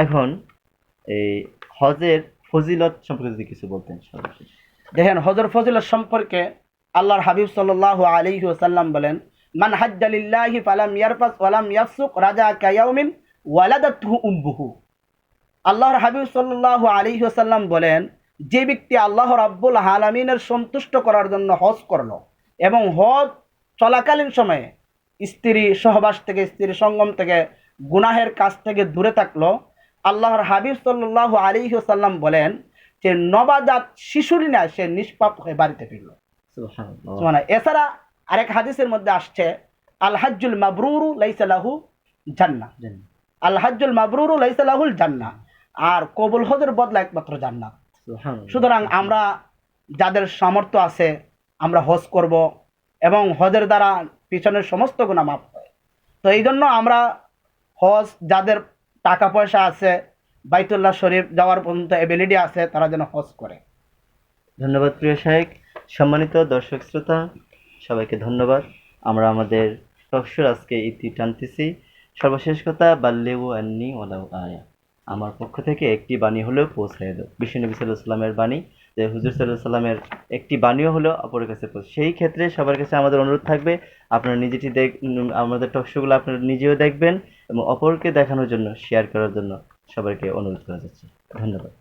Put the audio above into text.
এখন এই হজের ফজিলত সম্পর্কে যদি কিছু বলতেন সর্বশেষ। দেখেন, হজের ফজিলত সম্পর্কে আল্লাহর হাবিব সাল্লাল্লাহু আলাইহি ওয়াসাল্লাম বলেন, মান হাজ্জা লিল্লাহি ফালাম ইয়ারফাস ওয়ালাম ইয়াফসুক রাজা কায়াউমিন ওয়ালাদাতহু উম্মুহু। আল্লাহর হাবিব সাল্লাল্লাহু আলাইহি ওয়াসাল্লাম বলেন, যে ব্যক্তি আল্লাহ রাব্বুল আলামিনের সন্তুষ্ট করার জন্য হজ করলো এবং হজ চলাকালীন সময়ে স্ত্রী সহবাস থেকে, স্ত্রী সঙ্গম থেকে, গুনাহের কাছ থেকে দূরে থাকলো, আল্লাহর হাবিব সাল্লাল্লাহু আলাইহি ওয়াসাল্লাম বলেন যে নবজাত শিশুরই না সে নিষ্পাপ হয়ে বাড়িতে ফিরল। সুবহানাল্লাহ। এছাড়া আরেক হাদিসের মধ্যে আসছে, আল হাজ্জুল মাবরুরু লাইসা লাহু জান্নাহ, আল হাজ্জুল মাবরুরু লাইসা লাহুল জান্নাহ, আর কবুল হজের বদলা একমাত্র জান্নাত। সুতরাং আমরা যাদের সামর্থ্য আছে আমরা হজ করব এবং হজের দ্বারা পিছনের সমস্ত গুনাহ মাফ হয়। তো এই জন্য আমরা হজ, যাদের টাকা পয়সা আছে, বাইতুল্লাহ শরীফ যাওয়ার পর্যন্ত এবিলিটি আছে, তারা যেন হজ করে। ধন্যবাদ প্রিয় শাইখ। সম্মানিত দর্শক শ্রোতা, সবাইকে ধন্যবাদ। আমরা আমাদের টকশোর আজকে ইতি টানতেছি। সর্বশেষ কথা, বাল্লিগু আন্নি ওয়ালাউ আয়া, আমার পক্ষ থেকে একটি বাণী হলেও পৌঁছায় দাও। বিশ্বনবী সাল্লাল্লাহু আলাইহি ওয়াসাল্লামের বাণী, যে হুজুর সাল্লাল্লাহু আলাইহি ওয়াসাল্লামের একটি বাণীও হলো অপরের কাছে পৌঁছে। সেই ক্ষেত্রে সবার কাছে আমাদের অনুরোধ থাকবে, আপনারা নিজেটি আমাদের টকশোগুলো আপনারা নিজেও দেখবেন এবং অপরকে দেখানোর জন্য, শেয়ার করার জন্য সবাইকে অনুরোধ করা যাচ্ছে। ধন্যবাদ।